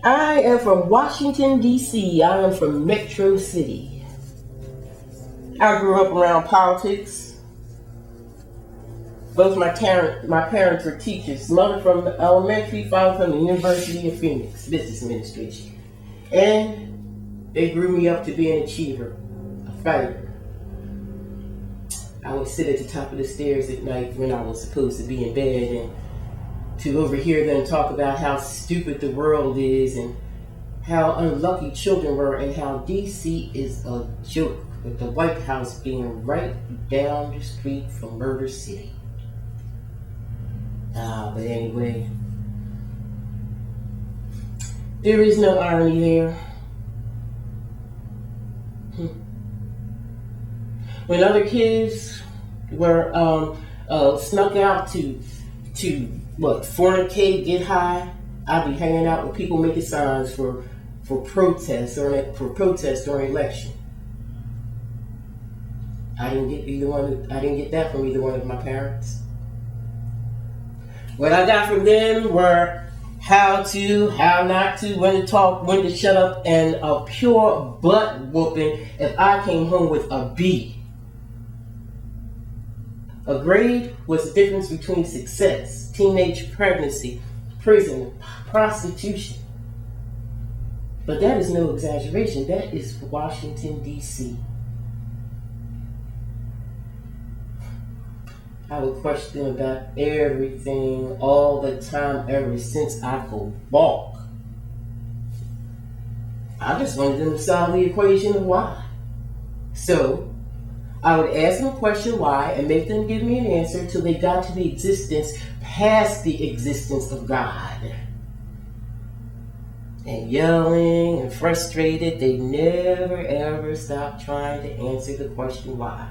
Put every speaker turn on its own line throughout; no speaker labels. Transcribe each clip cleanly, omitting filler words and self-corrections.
I am from Washington, D.C. I am from Metro City. I grew up around politics. Both my parents were teachers. Mother from elementary, father from the University of Phoenix, business administration. And they grew me up to be an achiever, a fighter. I would sit at the top of the stairs at night when I was supposed to be in bed and to overhear them talk about how stupid the world is and how unlucky children were and how DC is a joke, with the White House being right down the street from Murder City. But anyway, there is no irony there. When other kids were snuck out to fornicate, get high, I'd be hanging out with people making signs for protests during election. I didn't get that from either one of my parents. What I got from them were how to, how not to, when to talk, when to shut up, and a pure butt whooping if I came home with a B. A grade was the difference between success, teenage pregnancy, prison, prostitution. But that is no exaggeration. That is Washington, D.C. I would question about everything all the time ever since I could walk. I just wanted them to solve the equation of why. So I would ask them a question why and make them give me an answer till they got to the existence, past the existence of God. And yelling and frustrated, they never ever stopped trying to answer the question why.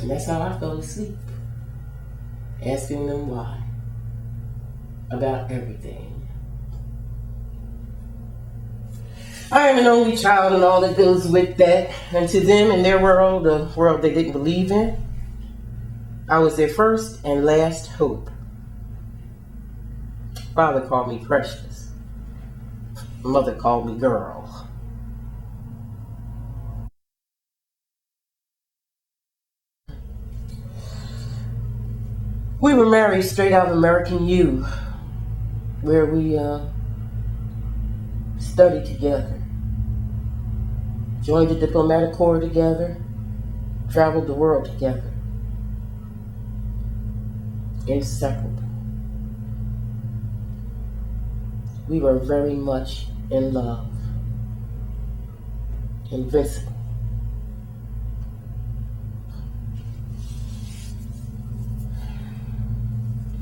And that's how I fell asleep, asking them why, about everything. I am an only child and all that goes with that. And to them, in their world, the world they didn't believe in, I was their first and last hope. Father called me precious. Mother called me girl. We were married straight out of American U, where we studied together, joined the Diplomatic Corps together, traveled the world together, inseparable. We were very much in love, invincible.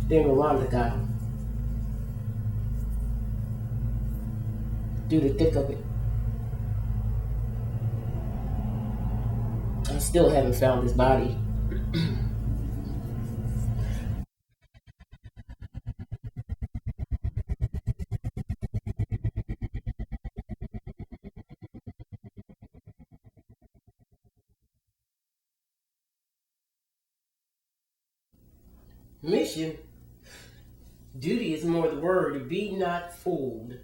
Then Rwanda got him. Through the thick of it. I still haven't found his body. Mission. Duty is more the word. Be not fooled.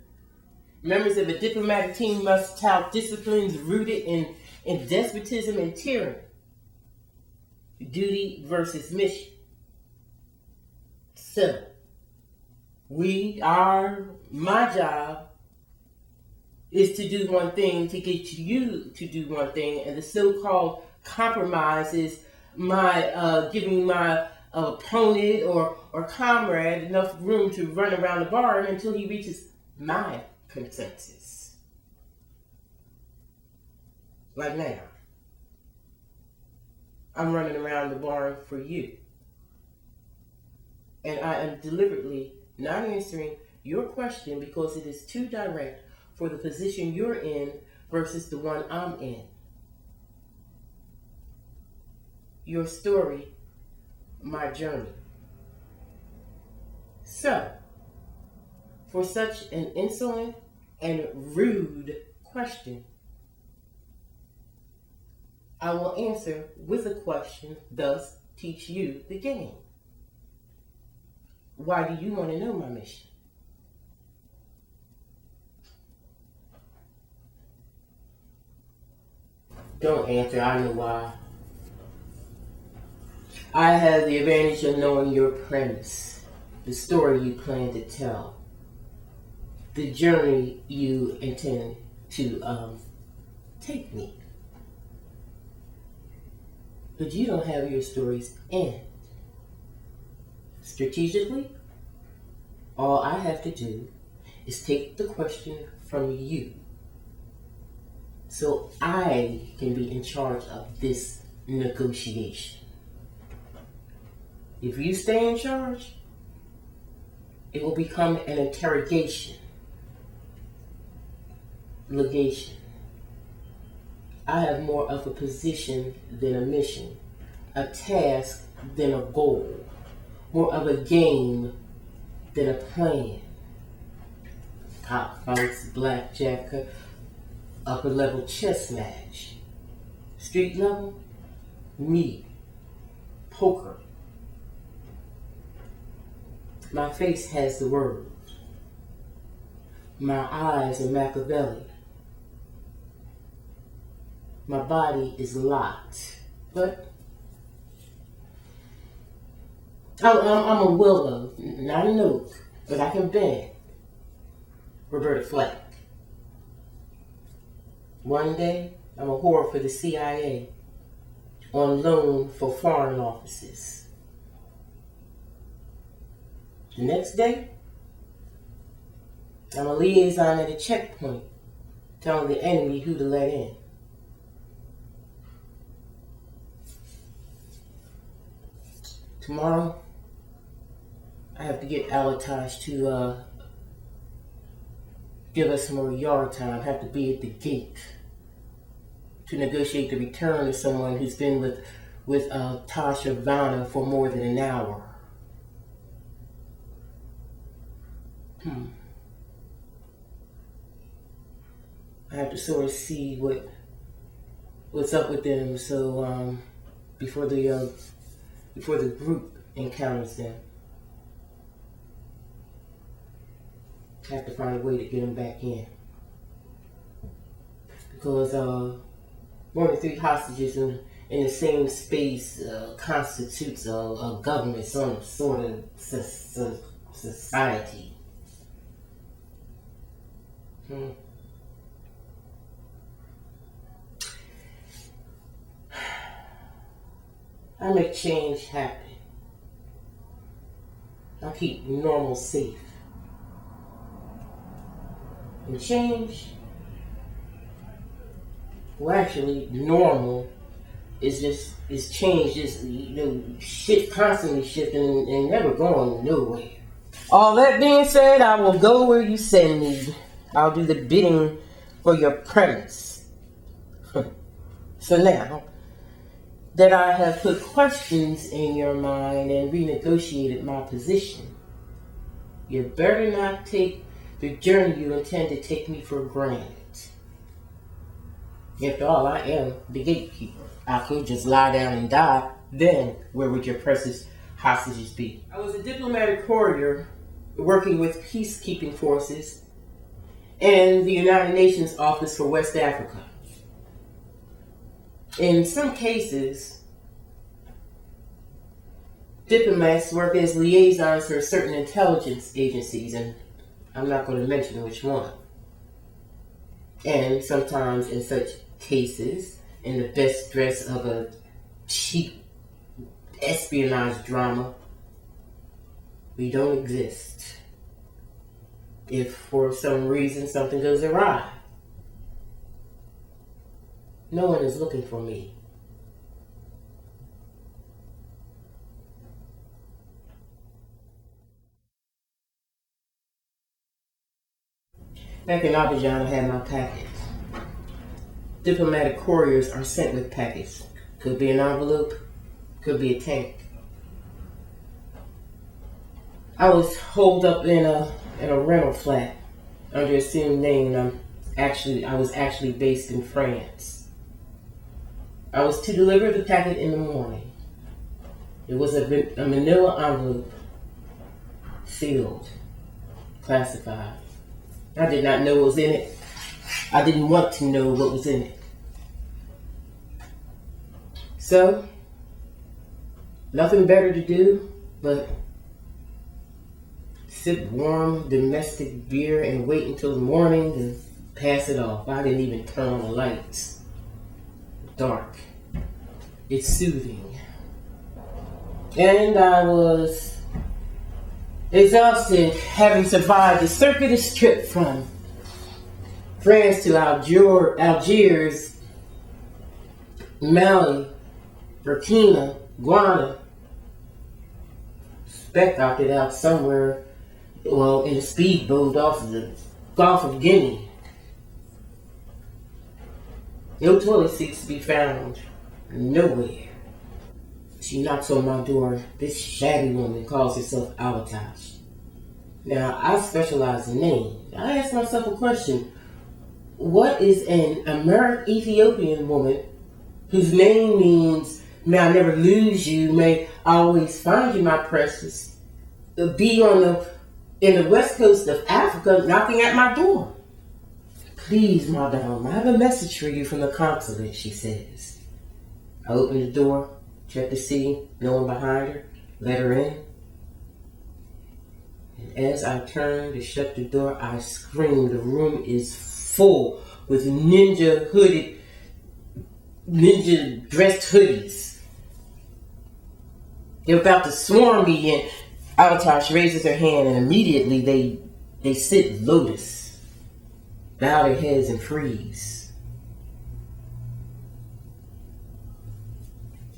Members of a diplomatic team must tout disciplines rooted in despotism and tyranny. Duty versus mission. So, my job is to do one thing to get you to do one thing, and the so-called compromise is my giving my opponent or comrade enough room to run around the barn until he reaches my consensus. Like now. I'm running around the barn for you. And I am deliberately not answering your question because it is too direct for the position you're in versus the one I'm in. Your story, my journey. So, for such an insolent and rude question, I will answer with a question, thus teach you the game. Why do you want to know my mission? Don't answer, I know why. I have the advantage of knowing your premise, the story you plan to tell, the journey you intend to take me. But you don't have your story's end. Strategically, all I have to do is take the question from you so I can be in charge of this negotiation. If you stay in charge, it will become an interrogation, legation. I have more of a position than a mission, a task than a goal, more of a game than a plan. Cockfights, blackjack, upper level chess match. Street level, me, poker. My face has the words. My eyes are Machiavelli. My body is locked. But I'm a willow, not an oak, but I can bend. Roberta Flack. One day, I'm a whore for the CIA, on loan for foreign offices. The next day, I'm a liaison at a checkpoint, telling the enemy who to let in. Tomorrow, I have to get Alitash to give us some more yard time. I have to be at the gate to negotiate the return of someone who's been with Tasha Vanna for more than an hour. I have to sort of see what's up with them, so before the group encounters them, I have to find a way to get them back in, because more than 3 hostages in the same space constitutes a government, some sort of society. I make change happen. I keep normal safe. And change, well, actually, normal is change, just, shit constantly shifting and never going nowhere. All that being said, I will go where you send me. I'll do the bidding for your premise. So now that I have put questions in your mind and renegotiated my position, you better not take the journey you intend to take me for granted. After all, I am the gatekeeper. I could just lie down and die. Then, where would your precious hostages be? I was a diplomatic courier working with peacekeeping forces in the United Nations Office for West Africa. In some cases, diplomats work as liaisons for certain intelligence agencies, and I'm not going to mention which one. And sometimes in such cases, in the best dress of a cheap espionage drama, we don't exist. If for some reason something goes awry, no one is looking for me. Back in Abidjan, I had my package. Diplomatic couriers are sent with packets. Could be an envelope, could be a tank. I was holed up in a rental flat under assumed name. I was actually based in France. I was to deliver the packet in the morning. It was a manila envelope, sealed, classified. I did not know what was in it. I didn't want to know what was in it. So, nothing better to do but sip warm domestic beer and wait until the morning to pass it off. I didn't even turn on the lights. Dark. It's soothing. And I was exhausted, having survived a circuitous trip from France to Algiers, Mali, Burkina, Guinea. Spec opted out somewhere, well, in a speedboat off of the Gulf of Guinea. No toilet seats to be found nowhere. She knocks on my door. This shabby woman calls herself Alitash. Now, I specialize in names. I ask myself a question. What is an Ethiopian woman whose name means, may I never lose you, may I always find you, my precious, be in the west coast of Africa knocking at my door? Please, madame, I have a message for you from the consulate, she says. I open the door, check to see no one behind her, let her in. And as I turn to shut the door, I scream. The room is full with ninja dressed hoodies. They're about to swarm me, and Alitash raises her hand, and immediately they sit lotus, bow their heads and freeze.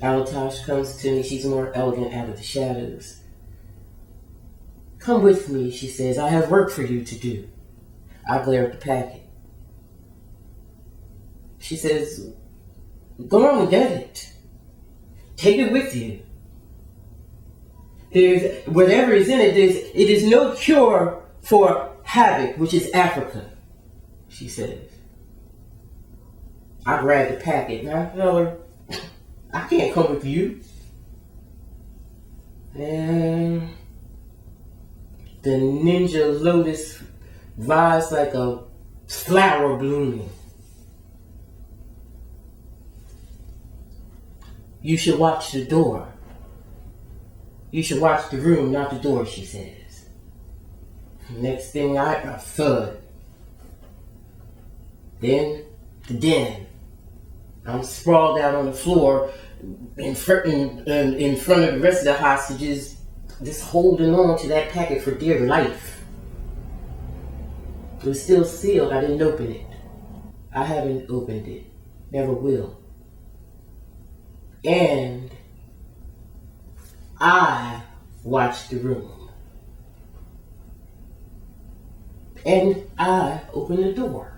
Alitash comes to me. She's more elegant out of the shadows. Come with me, she says. I have work for you to do. I glare at the packet. She says, go on and get it. Take it with you. There's whatever is in it. It is no cure for havoc, which is Africa, she says. I grab the packet and I tell her, I can't come with you. And the ninja lotus rise like a flower blooming. You should watch the door. You should watch the room, not the door, she says. Next thing a thud. Then the den. I'm sprawled out on the floor in front of the rest of the hostages, just holding on to that packet for dear life. It was still sealed. I didn't open it. I haven't opened it. Never will. And I watched the room. And I opened the door.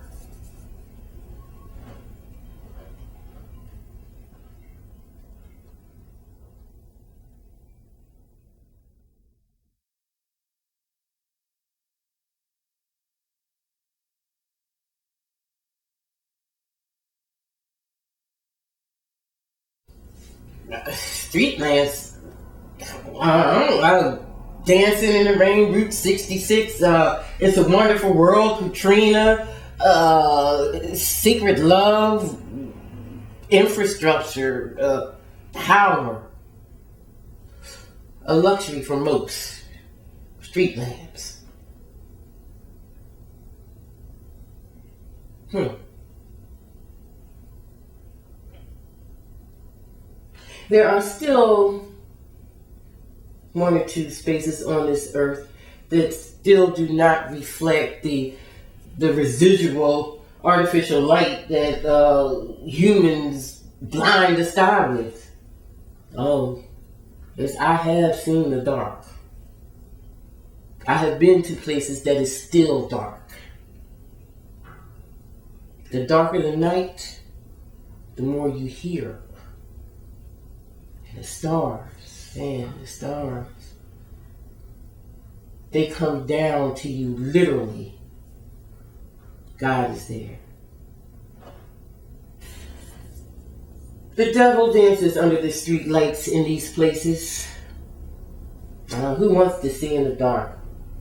Streetlands. Dancing in the Rain, Route 66. It's a Wonderful World, Katrina. Secret Love. Infrastructure. Power. A luxury for most. Street lamps. There are still one or two spaces on this earth that still do not reflect the residual artificial light that humans blind the sky with. Oh, yes, I have seen the dark. I have been to places that is still dark. The darker the night, the more you hear. And the stars, man, the stars, they come down to you literally. God is there. The devil dances under the street lights in these places. Who wants to see in the dark?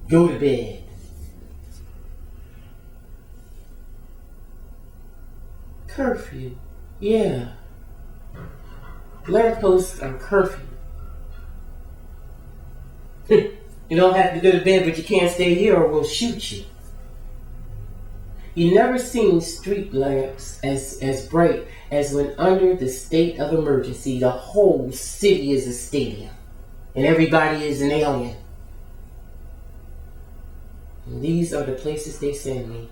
Go to bed. Curfew. Yeah. Lampposts are curfew. You don't have to go to bed, but you can't stay here or we'll shoot you. You never seen street lamps as bright as when under the state of emergency, the whole city is a stadium and everybody is an alien. And these are the places they send me.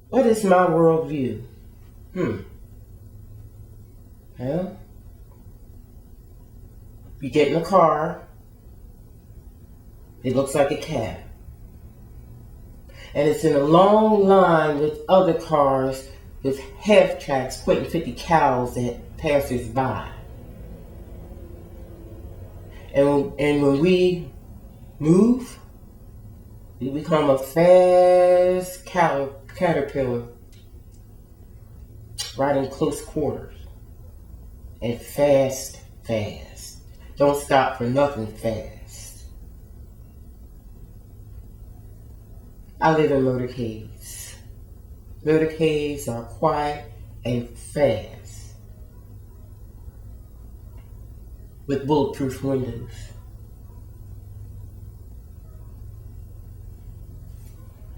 What is my worldview? Well, you get in a car, it looks like a cab. And it's in a long line with other cars with half tracks putting 50 cows at passers by. And when we move, we become a fast caterpillar right in close quarters. And fast. Don't stop for nothing fast. I live in motorcades. Motorcades are quiet and fast, with bulletproof windows.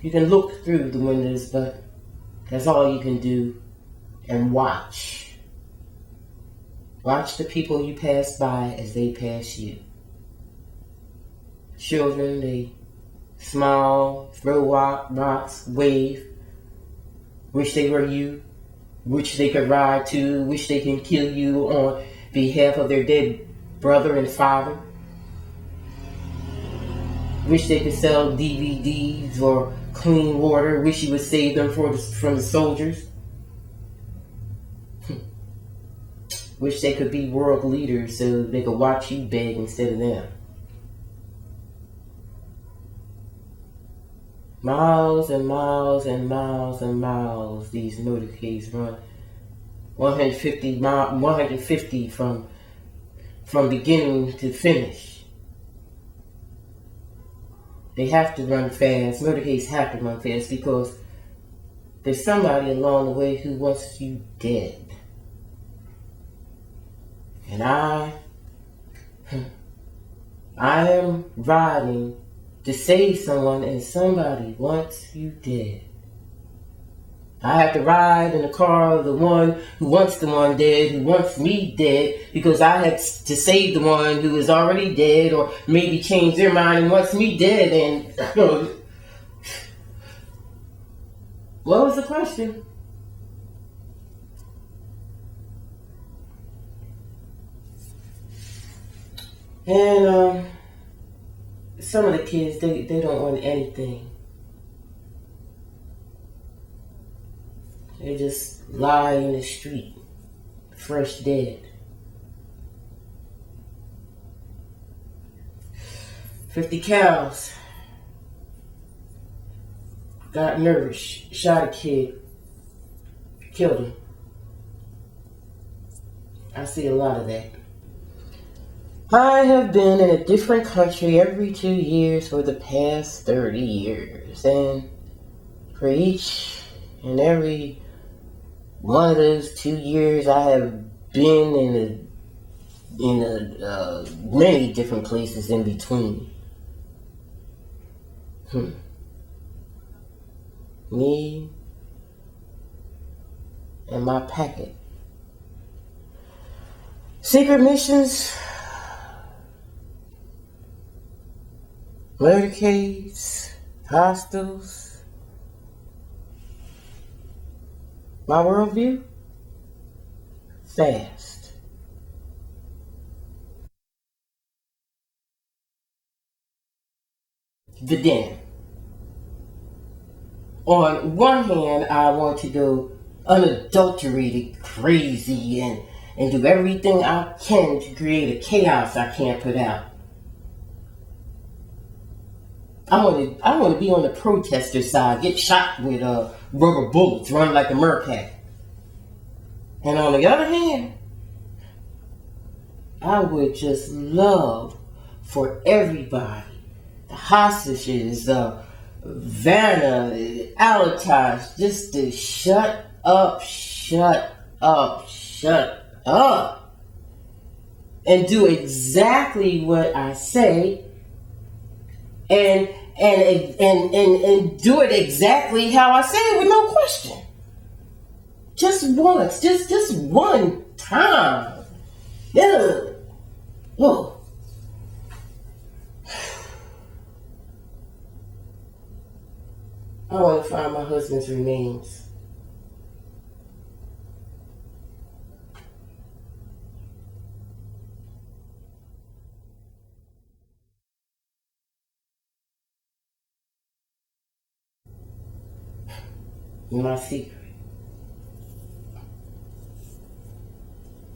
You can look through the windows, but that's all you can do, and watch. Watch the people you pass by as they pass you. Children, they smile, throw rocks, wave, wish they were you, wish they could ride to, wish they can kill you on behalf of their dead brother and father. Wish they could sell DVDs or clean water, wish you would save them from the soldiers. Wish they could be world leaders so they could watch you beg instead of them. Miles and miles and miles and miles these motorcades run. 150 from beginning to finish. They have to run fast. Motorcades have to run fast because there's somebody along the way who wants you dead. And I am riding to save someone, and somebody wants you dead. I have to ride in the car of the one who wants the one dead, who wants me dead, because I had to save the one who is already dead, or maybe change their mind and wants me dead. And what was the question? And some of the kids, they don't want anything. They just lie in the street, fresh dead. 50 cows. Got nervous, shot a kid, killed him. I see a lot of that. I have been in a different country every 2 years for the past 30 years, and for each and every one of those 2 years, I have been in many different places in between. Me and my packet. Secret missions. Motorcades, hostels. My worldview? Fast. The den. On one hand, I want to go unadulterated crazy and do everything I can to create a chaos I can't put out. I want to be on the protester side, get shot with rubber bullets, run like a meerkat. And on the other hand, I would just love for everybody, the hostages, Vanna, Alitash, just to shut up, and do exactly what I say, and do it exactly how I say it with no question. Just once, just one time. Yeah. Whoa. I want to find my husband's remains. My secret.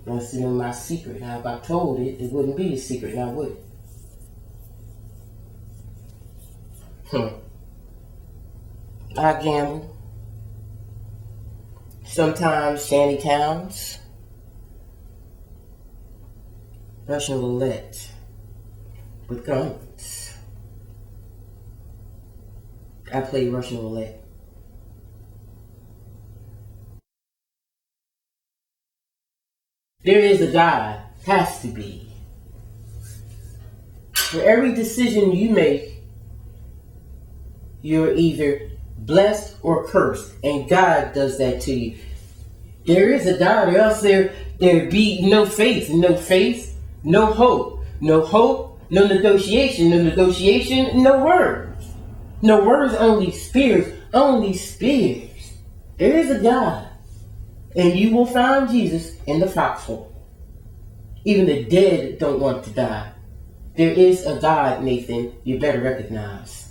That's my secret. Now, if I told it, it wouldn't be a secret now, would it? I gamble. Sometimes shanty towns. Russian roulette with guns. I play Russian roulette. There is a God. Has to be. For every decision you make, you're either blessed or cursed. And God does that to you. There is a God, or else there be no faith. No faith, no hope. No hope, no negotiation. No negotiation, no words. No words, only spirits. Only spirits. There is a God. And you will find Jesus in the foxhole. Even the dead don't want to die. There is a God, Nathan, you better recognize.